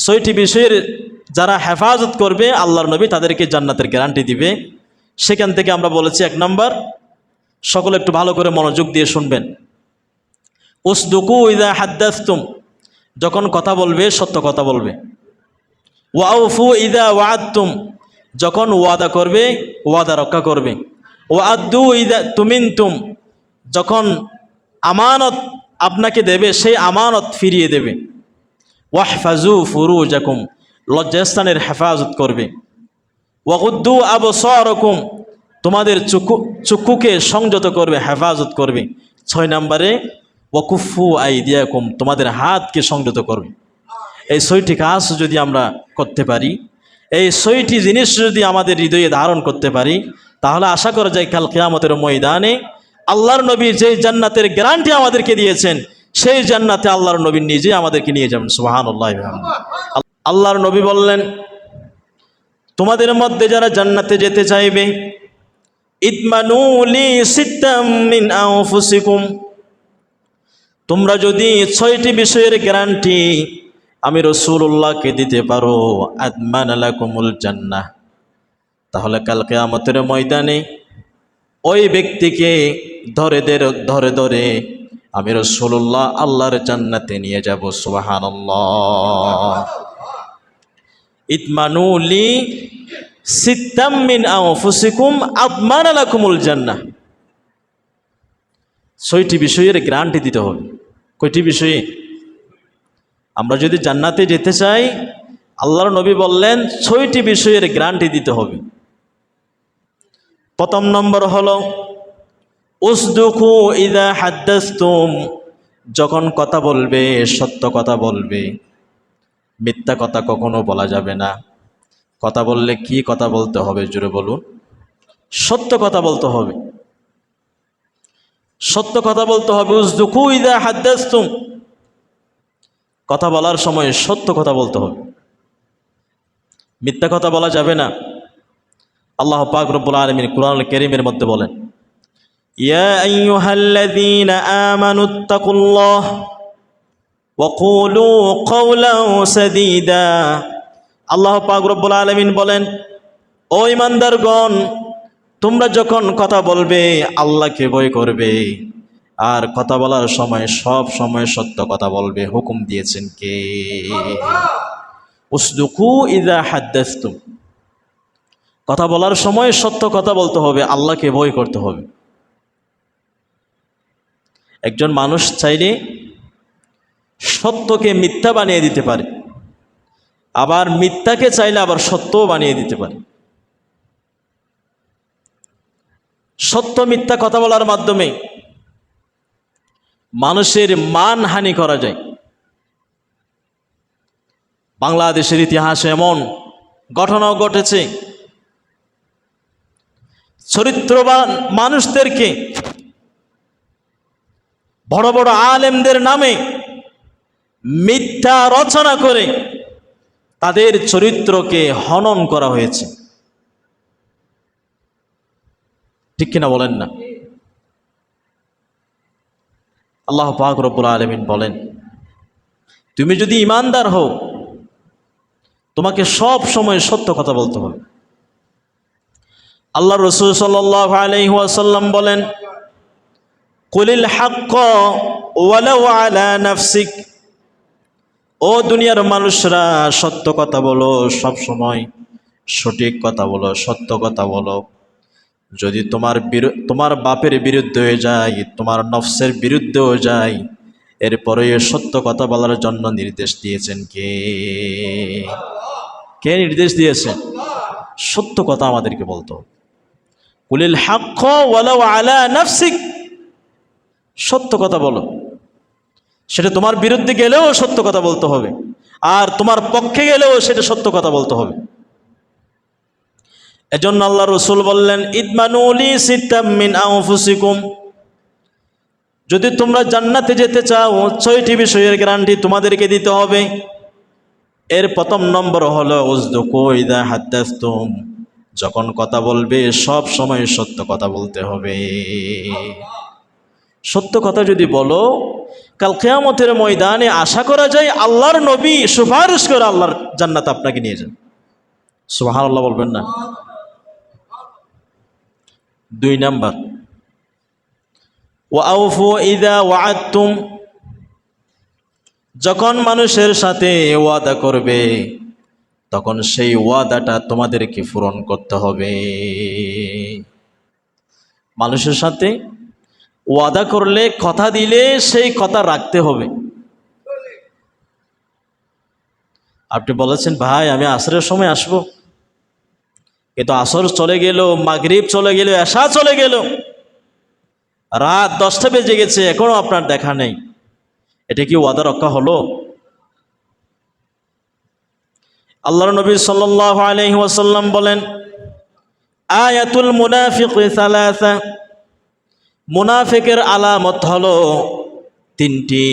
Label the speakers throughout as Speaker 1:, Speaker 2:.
Speaker 1: ছয়টি বিষয়ের যারা হেফাজত করবে আল্লাহর নবী তাদেরকে জান্নাতের গ্যারান্টি দিবে। সেখান থেকে আমরা বলেছি 1 নম্বর, সকলে একটু ভালো করে মনোযোগ দিয়ে শুনবেন, উসদুকু ইযা হাদ্দাসতুম, যখন কথা বলবে সত্য কথা বলবে। ওয়াউফু ইযা ওয়াআদতুম, যখন ওয়াদা করবে ওয়াদা রক্ষা করবে। ওয়াআদ্দু ইযা তুমিনতুম, যখন আমানত আপনাকে দেবে সেই আমানত ফিরিয়ে দেবে। ওয়াহফাজু ফুরুজাকুম, লজ্জাস্থানের হেফাজত করবে। ওয়াগুদ্দু আবসারাকুম, তোমাদের চক্ষুকে সংযত করবে, হেফাজত করবে। 6 নম্বরে ওয়াকুফু আইদিয়াকুম, তোমাদের হাতকে সংযত করবে। এই 6টি কাজ যদি আমরা করতে পারি, এই 6টি জিনিস যদি আমাদের হৃদয়ে ধারণ করতে পারি, তাহলে আশা করা যায় কাল কিয়ামতের ময়দানে আল্লাহর নবী যে জান্নাতের গ্যারান্টি আমাদেরকে দিয়েছেন, সেই জান্নাতে আল্লাহর নবী নিজে আমাদেরকে নিয়ে যাবেন। সুবহানাল্লাহ। আল্লাহর নবী বললেন, তোমাদের মধ্যে যারা জান্নাতে যেতে চাইবে, ইতমানু লি সিত্তাম মিন আনফুসিকুম, তোমরা যদি 6টি বিষয়ের গ্যারান্টি আমি রাসূলুল্লাহকে দিতে পারো, আদমান লাকুমুল জান্নাহ, তাহলে কাল কিয়ামতের ময়দানে ওই ব্যক্তিকে ধরে ধরে আমি রাসূলুল্লাহ আল্লাহর জান্নাতে নিয়ে যাব। সুবহানাল্লাহ। ইতমানু লি সিত্তাম মিন আনফুসিকুম আদমান লাকুমুল জান্নাহ, 6টি বিষয়ের গ্যারান্টি দিতে হবে। কয়টি বিষয়ে? আমরা যদি জান্নাতে যেতে চাই, আল্লাহর নবী বললেন 6টি বিষয়ের গ্যারান্টি দিতে হবে। প্রথম নম্বর হলো উসদুকু ইযা হাদ্দাসতুম, যখন কথা বলবে সত্য কথা বলবে, মিথ্যা কথা কখনো বলা যাবে না। কথা বললে কি কথা বলতে হবে জোরে বলুন? সত্য কথা বলতে হবে, সত্য কথা বলতে হবে। উসদুকু ইযা হাদ্দাসতুম, কথা বলার সময় সত্য কথা বলতে হবে, মিথ্যা কথা বলা যাবে না। আল্লাহ পাক রব্বুল আলামিন কুরআনুল কারীমের মধ্যে বলেন, ইয়া আইয়ুহাল্লাযীনা আমানুত্তাকুল্লাহ ওয়া কুলু কাওলান সাদীদা। আল্লাহ পাক রব্বুল আলামিন বলেন, ও ঈমানদারগণ, তোমরা যখন কথা বলবে আল্লাহকে ভয় করবে, আর কথা বলার সময় সব সময় সত্য কথা বলবে। হুকুম দিয়েছেন কে? উসদুকু ইযা হাদ্দাসতুম, কথা বলার সময় সত্য কথা বলতে হবে, আল্লাহকে ভয় করতে হবে। একজন মানুষ চাইলে সত্যকে মিথ্যা বানিয়ে দিতে পারে, আবার মিথ্যাকে চাইলে আবার সত্যও বানিয়ে দিতে পারে। সত্য মিথ্যা কথা বলার মাধ্যমে মানুষের মানহানি করা যায়। বাংলাদেশের ইতিহাসে এমন ঘটনাও ঘটেছে, চরিত্রবান মানুষদেরকে, বড় বড় আলেমদের নামে মিথ্যা রচনা করে তাদের চরিত্রকে হনন করা হয়েছে। ঠিক কিনা বলেন না? আল্লাহ পাক রব্বুল আলামিন বলেন, তুমি যদি ঈমানদার হও, তোমাকে সব সময় সত্য কথা বলতে হবে। আল্লাহ রাসূল সাল্লাল্লাহু আলাইহি ওয়াসাল্লাম বলেন, কুলিল হাক্ক ওয়ালাউ আলা নাফসিক, ও দুনিয়ার মানুষরা সত্য কথা বলো, সব সময় সঠিক কথা বলো, সত্য কথা বলো। যদি তোমার বাপের বিরুদ্ধে হয়ে যায়, তোমার নফসের বিরুদ্ধে হয়ে যায়, এরপরে সত্য কথা বলার জন্য নির্দেশ দিয়েছেন কে? কে নির্দেশ দিয়েছেন? সত্য কথা আমাদেরকে বলতে হবে। কুলিল হাক্ক ওয়ালাউ আলা নাফসিক, সত্য কথা বলো। সেটা তোমার বিরুদ্ধে গেলেও সত্য কথা বলতে হবে, আর তোমার পক্ষে গেলেও সেটা সত্য কথা বলতে হবে। এজন্য আল্লাহ রাসূল বললেন, ইদমানু লি সিত্তাম মিন আনফুসিকুম, যদি তোমরা জান্নাতে যেতে চাও 6টি বিষয়ের গ্যারান্টি তোমাদেরকে দিতে হবে। এর প্রথম নম্বর হলো উসদুকু ইযা হাদ্দাসতুম, যখন কথা বলবে সব সময় সত্য কথা বলতে হবে। সত্য কথা যদি বলো, কাল কিয়ামতের ময়দানে আশা করা যায় আল্লাহর নবী সুপারিশ করে আল্লাহর জান্নাত আপনাকে নিয়ে যান। সুবহানাল্লাহ বলবেন না? 2 নাম্বার, ওয়াউফু ইযা ওয়া'আদতুম, যখন মানুষের সাথে ওয়াদা করবে তখন সেই ওয়াদাটা তোমাদেরকে পূরণ করতে হবে। মানুষের সাথে ওয়াদা করলে, কথা দিলে সেই কথা রাখতে হবে। আপনি বলেছেন ভাই আমি আসরের সময় আসব, কিন্তু আসর চলে গেল, মাগরিব চলে গেল, এশা চলে গেল, রাত 10টা বেজে গেছে, এখনো আপনার দেখা নেই। এটা কি ওয়াদা রক্ষা হলো? আল্লাহর নবী সাল্লাল্লাহু আলাইহি ওয়াসাল্লাম বলেন, আয়াতুল মুনাফিকি সালাসা, মুনাফিকের আলামত হলো 3টি।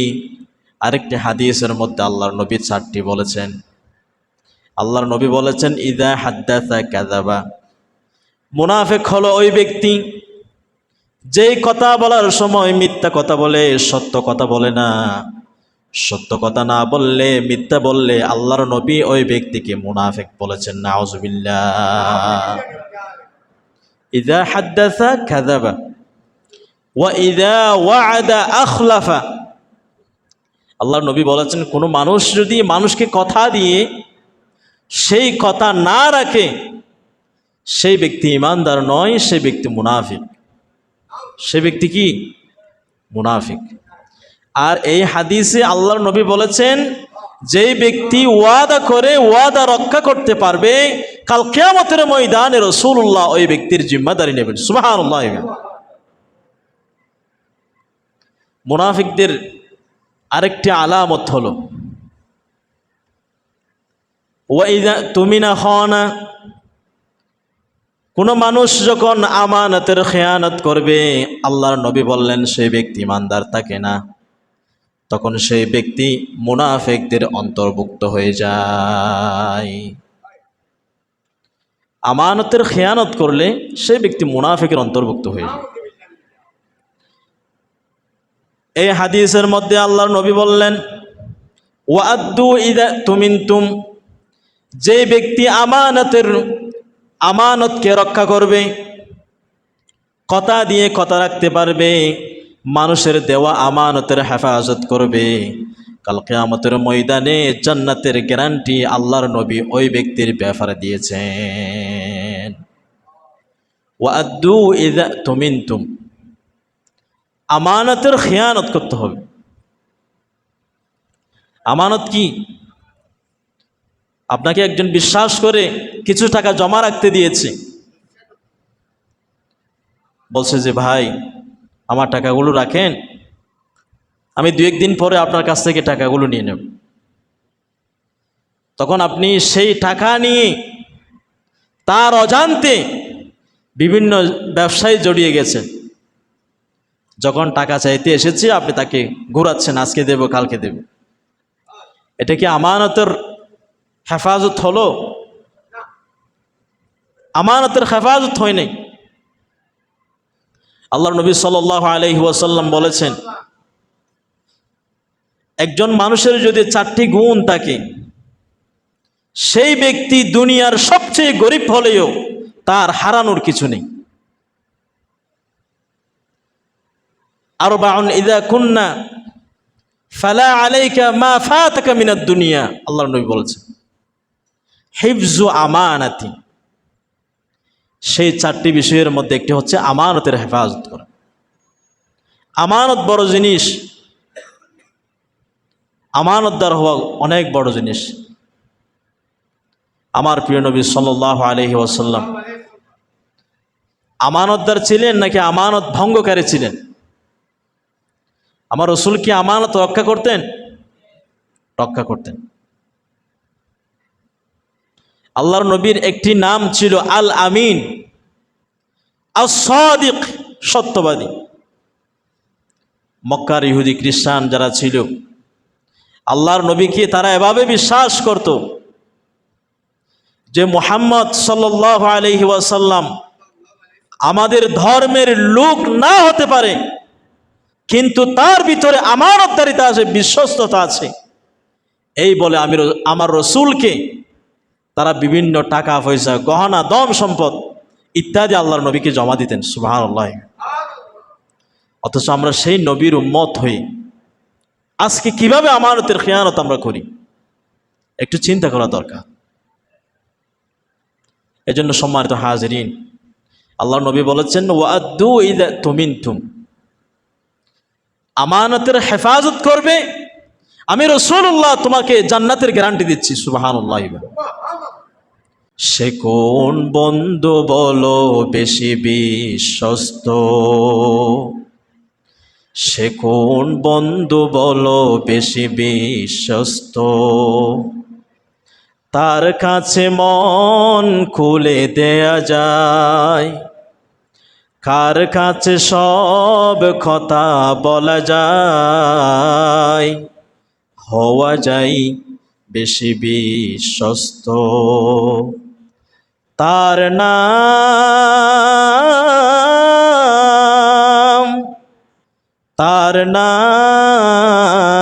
Speaker 1: আরেকটি হাদিসের মধ্যে আল্লাহর নবী 4টি বলেছেন। আল্লাহর নবী বলেছেন, ইযা হাদ্দাসা কাযাবা, মুনাফিক হলো ওই ব্যক্তি যেই কথা বলার সময় মিথ্যা কথা বলে, সত্য কথা বলে না। সত্য কথা না বললে, মিথ্যা বললে আল্লাহর নবী ওই ব্যক্তিকে মুনাফিক বলেছেন। নাউযুবিল্লাহ। ইযা হাদ্দাসা কাযাবা ওয়া ইযা ওয়া'আদা আখলাফা। আল্লাহর নবী বলেছেন, কোনো মানুষ যদি মানুষকে কথা দিয়ে সেই কথা না রাখে, সেই ব্যক্তি ঈমানদার নয়, সেই ব্যক্তি মুনাফিক। সে ব্যক্তি কি? মুনাফিক। আর এই হাদিসে আল্লাহর নবী বলেছেন, যেই ব্যক্তি ওয়াদা করে ওয়াদা রক্ষা করতে পারবে, কাল কিয়ামতের ময়দানে রাসূলুল্লাহ ওই ব্যক্তির জিম্মাদারি নেবেন। সুবহানাল্লাহ। মুনাফিকদের আরেকটি আলামত হলো ওয়াইদা তুমিনা খানা, কোন মানুষ যখন আমানতের খেয়ানত করবে, আল্লাহর নবী বললেন সেই ব্যক্তি ইমানদার থাকে না, তখন সেই ব্যক্তি মুনাফিকদের অন্তর্ভুক্ত হয়ে যায়। আমানতের খেয়ানত করলে সেই ব্যক্তি মুনাফিকের অন্তর্ভুক্ত হয়ে যায়। এই হাদিসের মধ্যে আল্লাহর নবী বললেন, ওয়াদ্দু ইযা তুমিনতুম, যে ব্যক্তি আমানতকে রক্ষা করবে, কথা দিয়ে কথা রাখতে পারবে, মানুষের দেওয়া আমানতের হেফাজত করবে, কাল কিয়ামতের ময়দানে জান্নাতের গ্যারান্টি আল্লাহর নবী ওই ব্যক্তির ব্যাপারে দিয়েছেন। ওয়াদ্দু ইযা তুমিনতুম, আমানতের খেয়ানত করতে হবে। আমানত কি? আপনাকে একজন বিশ্বাস করে কিছু টাকা জমা রাখতে দিয়েছে, বলছে যে ভাই আমার টাকাগুলো রাখেন, আমি 2-1 দিন পরে আপনার কাছ থেকে টাকাগুলো নিয়ে নেব। তখন আপনি সেই টাকা নিয়ে তার অজান্তে বিভিন্ন ব্যবসায় জড়িয়ে গেছেন। যখন টাকা চাইতে এসেছে আপনি তাকে ঘোরাচ্ছেন, আজকে দেব কালকে দেব। এটা কি আমানতের হেফাজত হলো? আমানতের হেফাজত হয় নাই। আল্লাহর নবী সাল্লাল্লাহু আলাইহি ওয়াসাল্লাম বলেছেন, একজন মানুষের যদি 4টি গুণ থাকে, সেই ব্যক্তি দুনিয়ার সবচেয়ে গরিব হলেও তার হারানোর কিছু নেই। আরবাউন ইযা কুন্না ফালা আলাইকা মা ফাতাকা মিনাদ দুনিয়া, আল্লাহর নবী বলেছেন। হিফজু আমানাতি, সেই 4টি বিষয়ের মধ্যে একটি হচ্ছে আমানতের হেফাজত করা। আমানত বড় জিনিস, আমানতদার হওয়া অনেক বড় জিনিস। আমার প্রিয় নবী সাল্লাল্লাহু আলাইহি ওয়াসাল্লাম আমানতদার ছিলেন নাকি আমানত ভঙ্গকারী ছিলেন? আমার রাসূল কি আমানত রক্ষা করতেন? রক্ষা করতেন। আল্লাহর নবীর একটি নাম ছিল আল আমিন, আস-সাদিক, সত্যবাদী। মক্কার ইহুদি খ্রিস্টান যারা ছিল, আল্লাহর নবীকে তারা এভাবে বিশ্বাস করত যে মুহাম্মদ সাল্লাল্লাহু আলাইহি ওয়াসাল্লাম আমাদের ধর্মের লোক না হতে পারে, কিন্তু তার ভিতরে আমানতদারিতা আছে, বিশ্বস্ততা আছে। এই বলে আমার রসুলকে তারা বিভিন্ন টাকা পয়সা, গহনা, দম সম্পদ ইত্যাদি আল্লাহর নবীকে জমা দিতেন। সুবহানাল্লাহ। অথচ আমরা সেই নবীর উম্মত হয়ে আজকে কিভাবে আমানতের খেয়ানত আমরা করি, একটু চিন্তা করা দরকার। এজন্য সম্মানিত হাজিরিন, আল্লাহর নবী বলেছেন, ওয়াদ্দু ইযা তুমিনতুম, আমানতের হেফাজত করবে, আমি রাসূলুল্লাহ তোমাকে জান্নাতের গ্যারান্টি দিচ্ছি। সুবহানাল্লাহ। সে কোন বন্ধু বলো বেশি বিশ্বস্ত, সে কোন বন্ধু বলো বেশি বিশ্বস্ত, তার কাছে মন খুলে দেয়া যায়, কার কাছে সব কথা বলা যায়, হওয়া যায় বেশি বিশ্বস্ত। তার নাম, তার নাম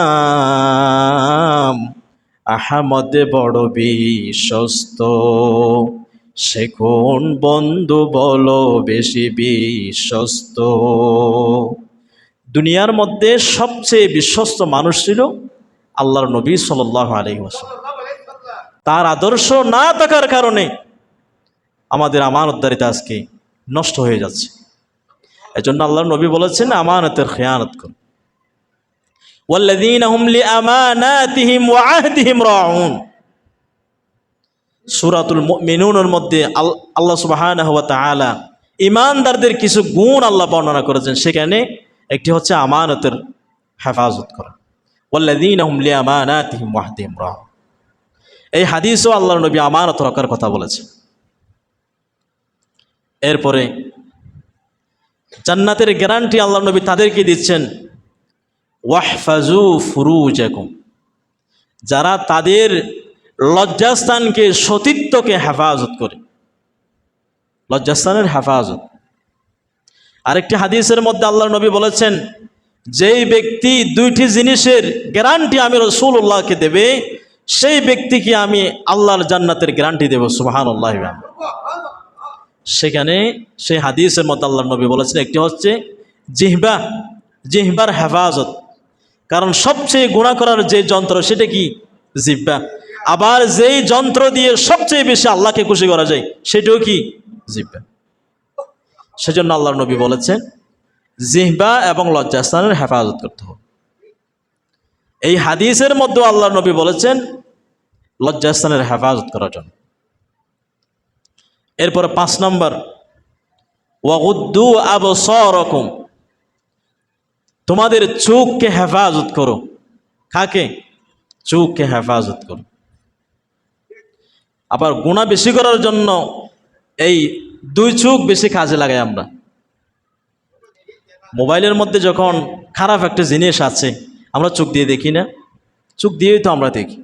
Speaker 1: আহমদ, বড় বিশ্বস্ত। সে কোন বন্ধু বলো বেশি বিশ্বস্ত। দুনিয়ার মধ্যে সবচেয়ে বিশ্বস্ত মানুষ ছিল আল্লাহর নবী সাল্লাল্লাহু আলাইহি ওয়াসাল্লাম। তার আদর্শ না থাকার কারণে আমাদের আমানতদারিতা আজকে নষ্ট হয়ে যাচ্ছে। এজন্য আল্লাহর নবী বলেছেন, আমানতের খেয়ানত করুন। ওয়াল্লাযীনা হুম লিআমানাতিহিম ওয়া আহদিহিম রাউন। সূরাতুল মুমিনুনের মধ্যে আল্লাহ সুবহানাহু ওয়া তাআলা ঈমানদারদের কিছু গুণ আল্লাহ বর্ণনা করেছেন, সেখানে একটি হচ্ছে আমানতের হেফাজত করা। ওয়াল্লাযীনা হুম লিআমানাতিহিম ওয়া আহদিহিম রাউন। এই হাদিসও আল্লাহর নবী আমানত রক্ষার কথা বলেছেন। এরপরে জান্নাতের গ্যারান্টি আল্লাহর নবী তাদেরকে দিচ্ছেন, ওয়াহফাজু ফুরুজাকুম, যারা তাদের লজ্জাস্থানকে, সতীত্বকে হেফাজত করে। লজ্জাস্থানের হেফাজত। আরেকটি হাদিসের মধ্যে আল্লাহর নবী বলেছেন, যেই ব্যক্তি দুইটি জিনিসের গ্যারান্টি আমি রাসূলুল্লাহকে দেবে, সেই ব্যক্তিকে আমি আল্লাহর জান্নাতের গ্যারান্টি দেব। সুবহানাল্লাহ। সেখানে সেই হাদিসের মধ্যে আল্লাহর নবী বলেছেন, একটি হচ্ছে জিহ্বা, জিহ্বার হেফাজত। কারণ সবচেয়ে গুনাহ করার যে যন্ত্র সেটা কি? জিহ্বা। আবার যেই যন্ত্র দিয়ে সবচেয়ে বেশি আল্লাহকে খুশি করা যায় সেটাও কি? জিহ্বা। সেজন্য আল্লাহর নবী বলেছেন জিহ্বা এবং লজ্জাস্থানের হেফাজত করতে হবে। এই হাদিসের মধ্যে আল্লাহর নবী বলেছেন লজ্জাস্থানের হেফাজত করার জন্য। এরপর 5 নম্বর, ওয়াগুদ্দু আবসারাকুম, তোমাদের চোখকে হেফাজত করো। কাকে? চোখকে হেফাজত করো। আবার গুনাহ বেশি করার জন্য এই 2 চোখ বেশি কাজে লাগাই আমরা। মোবাইলের মধ্যে যখন খারাপ একটা জিনিস আছে আমরা চোখ দিয়ে দেখি না? চোখ দিয়েই তো আমরা দেখি।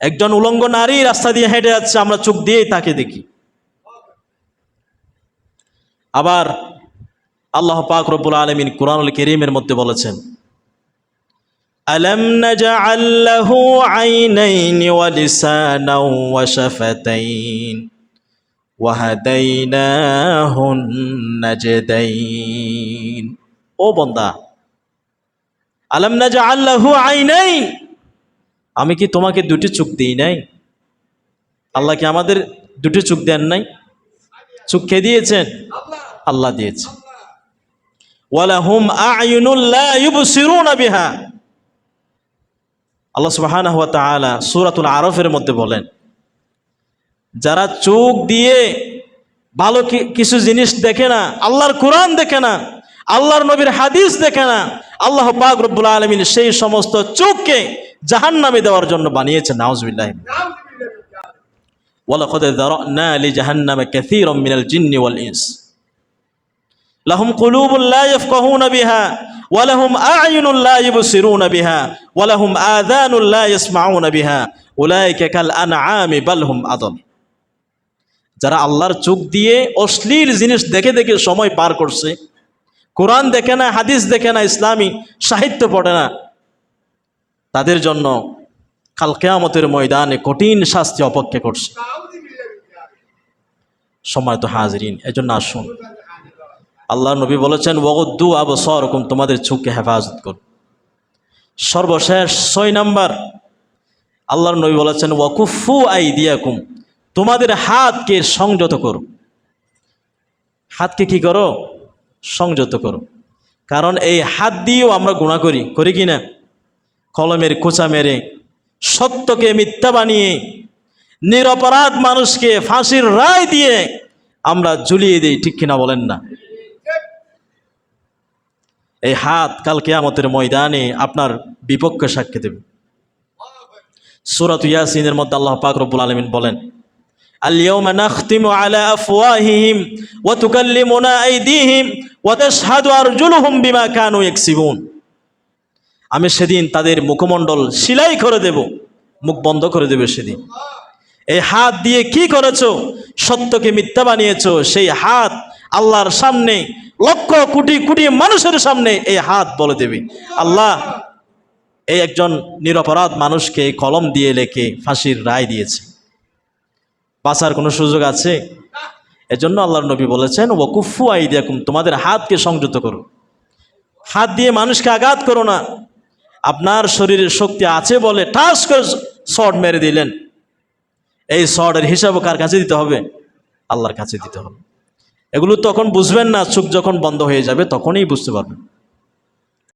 Speaker 1: একজন উলঙ্গ নারী রাস্তা দিয়ে হেঁটে যাচ্ছে, আমরা চোখ দিয়েই তাকে দেখি। আবার আল্লাহ পাক রব্বুল আলামিন কুরআনুল কারীমের মধ্যে বলেছেন, আলাম নাজআল লাহু আইনাইনি ওয়া লিসানাও ওয়া শাফাতাইন ওয়া হাদাইনাহুন নাজদাইন। ও বান্দা, আলাম নাজআল লাহু আইনাইন, আমি কি তোমাকে 2টি চোখ দিই নাই? আল্লাহ কি আমাদের 2টি চোখ দেন নাই? চোখ কে দিয়েছেন? আল্লাহ দিয়েছেন। ওয়ালাহুম আ'য়ুনুল লা ইউবসিরুনা বিহা, আল্লাহ সুবহানাহু ওয়া তাআলা সূরাতুল আরাফের মধ্যে বলেন, যারা চোখ দিয়ে ভালো কিছু জিনিস দেখে না, আল্লাহর কোরআন দেখে না, আল্লাহর নবীর হাদিস দেখে না, আল্লাহ পাক রব্বুল আলামিন সেই সমস্ত চোখকে জাহান্নামে দেওয়ার জন্য বানিয়েছেন। নাউযুবিল্লাহ। ওয়ালাকাদ যারানা লিজাহান্নামা কাসীরাম মিনাল জিন্নি ওয়াল ইনস লাহুম কুলুবুন লা ইয়াফকাহুনা বিহা ওয়া লাহুম আ'য়ুনুন লা ইউবসিরুনা বিহা ওয়া লাহুম আযানুন লা ইয়াসমাউনা বিহা উলাইকা কাল আনআমি বাল হুম আযাল। যারা আল্লাহর চোখ দিয়ে অশ্লীল জিনিস দেখে দেখে সময় পার করছে, কোরআন দেখে না, হাদিস দেখে না, ইসলামী সাহিত্য পড়ে না, তাদের জন্য কাল কিয়ামতের ময়দানে কঠিন শাস্তি অপেক্ষা করছে। সম্মানিত হাজিরিন, এজন্য আসুন, আল্লাহ নবী বলেছেন ওয়াগুদ্দু আবসারকুম, তোমাদের চোখকে হেফাজত করো। সর্বশেষ 6 নাম্বার, আল্লাহর নবী বলেছেন ওয়াকুফু আইদিয়াকুম, তোমাদের হাতকে সংযত করো। হাতকে কি করো? সংযত করো। কারণ এই হাত দিয়েও আমরা গুনাহ করি কি না? কলমের কোচা মেরে, সত্যকে মিথ্যা বানিয়ে, নিরপরাধ মানুষকে ফাঁসির রায় দিয়ে আমরা ঝুলিয়ে দিই, ঠিক কিনা বলেন না? এই হাত কাল কিয়ামতের ময়দানে আপনার বিপক্ষে সাক্ষী দেবে। সূরা ইয়াসিনের মধ্যে আল্লাহ পাক রব্বুল আলামিন বলেন, আল-ইয়াওমা নাখতিমু আলা আফওয়াহিহিম ওয়া তুকাল্লিমুনা আইদিহিম ওয়া তাশহাদু আরজুলুহুম বিমা কানু ইয়াকসিবুন। আমি সেদিন তাদের মুখমণ্ডল সেলাই করে দেব, মুখ বন্ধ করে দেবে সেদিন। এই হাত দিয়ে কি করেছো? সত্যকে মিথ্যা বানিয়েছো। সেই হাত আল্লাহর সামনে, লক্ষ কোটি কোটি মানুষের সামনে এই হাত বলে দেবে, আল্লাহ এই একজন নিরপরাধ মানুষকে কলম দিয়ে লেখে ফাঁসির রায় দিয়েছে, বাঁচার কোনো সুযোগ আছে? এজন্য আল্লাহর নবী বলেছেন ওয়াকুফু আইদিয়াকুম, তোমাদের হাতকে সংযত করো। হাত দিয়ে মানুষকে আঘাত করো না। আপনার শরীরের শক্তি আছে বলে ঠাস করে শট মেরে দিলেন, এই শটের হিসাবও কার কাছে দিতে হবে? আল্লাহর কাছে দিতে হবে। এগুলো তখন বুঝবেন না, চোখ যখন বন্ধ হয়ে যাবে তখনই বুঝতে পারবেন।